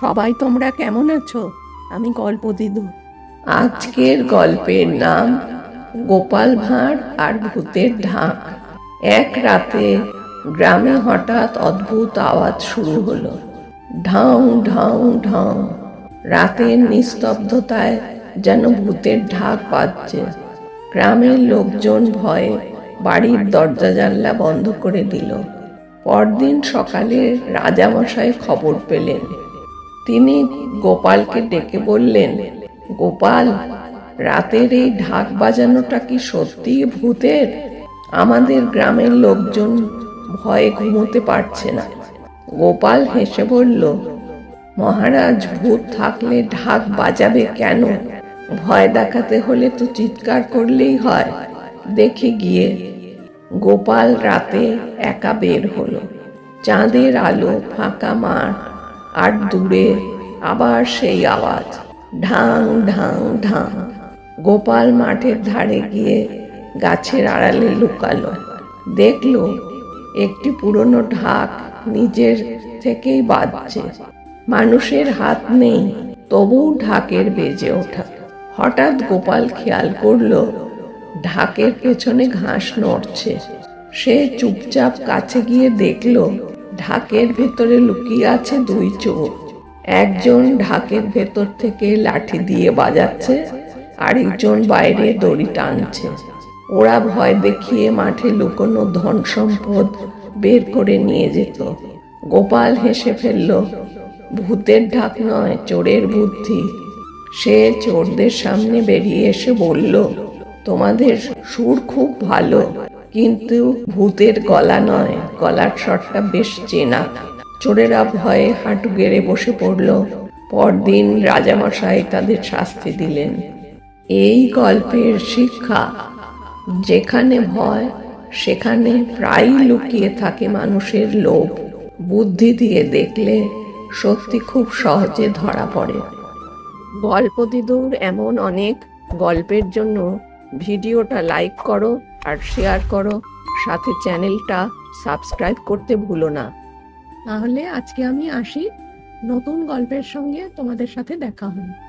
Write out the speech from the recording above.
সবাই তোমরা কেমন আছো? আমি গল্প দিদু। আজকের গল্পের নাম গোপাল ভাঁড় আর ভূতের ঢাক। এক রাতে গ্রামে হঠাৎ অদ্ভুত আওয়াজ শুরু হলো। ঢাউ ঢাউ ঢাউ। রাতের নিস্তব্ধতায় যেন ভূতের ঢাক বাজছে। গ্রামের লোকজন ভয়ে বাড়ির দরজা জানলা বন্ধ করে দিল। পরদিন সকালে রাজামশাই খবর পেলেন। তিনি গোপালকে ডেকে বললেন, গোপাল, রাতের এই ঢাক বাজানোটা কি সত্যি ভূতের? আমাদের গ্রামের লোকজন ভয়ে ঘুমোতে পারছে না। গোপাল হেসে বলল, মহারাজ, ভূত থাকলে ঢাক বাজাবে কেন? ভয় দেখাতে হলে তো চিৎকার করলেই হয়। দেখে গিয়ে। গোপাল রাতে একা বের হলো। চাঁদের আলো, ফাঁকা মাঠ, আর দূরে আবার সেই আওয়াজ, ঢাং ঢাং ঢাং। গোপাল মাঠের ধারে গিয়ে গাছের আড়ালে লুকালো। দেখলো একটি পুরনো ঢাক নিজের থেকেই বাজছে। মানুষের হাত নেই, তবু ঢাকের বেজে ওঠা। হঠাৎ গোপাল খেয়াল করলো ঢাকের পেছনে ঘাস নড়ছে। সে চুপচাপ কাছে গিয়ে দেখলো ঢাকের ভেতরে লুকিয়ে আছে দুই চোর। একজন ঢাকের ভেতর থেকে লাঠি দিয়ে বাজাচ্ছে, আরেকজন বাইরে দড়ি টানছে। ওরা ভয় দেখিয়ে মাঠে লুকোনো ধন সম্পদ বের করে নিয়ে যেত। গোপাল হেসে ফেলল, ভূতের ঢাক নয়, চোরের বুদ্ধি। সে চোরদের সামনে বেরিয়ে এসে বলল, তোমাদের সুর খুব ভালো, কিন্তু ভূতের গলা নয়, গলার স্বরটা বেশ চেনা। চোরেরা ভয়ে হাঁটু গেড়ে বসে পড়ল। পরদিন রাজামশাই তাদের শাস্তি দিলেন। এই গল্পের শিক্ষা, যেখানে ভয় সেখানে প্রায়ই লুকিয়ে থাকে মানুষের লোভ। বুদ্ধি দিয়ে দেখলে সত্যি খুব সহজে ধরা পড়ে। গল্প দিদুর এমন অনেক গল্পের জন্য ভিডিওটা লাইক করো আর শেয়ার করো, সাথে চ্যানেলটা সাবস্ক্রাইব করতে ভুলো না। তাহলে আজকে আমি আসি, নতুন গল্পের সঙ্গে তোমাদের সাথে দেখা হবে।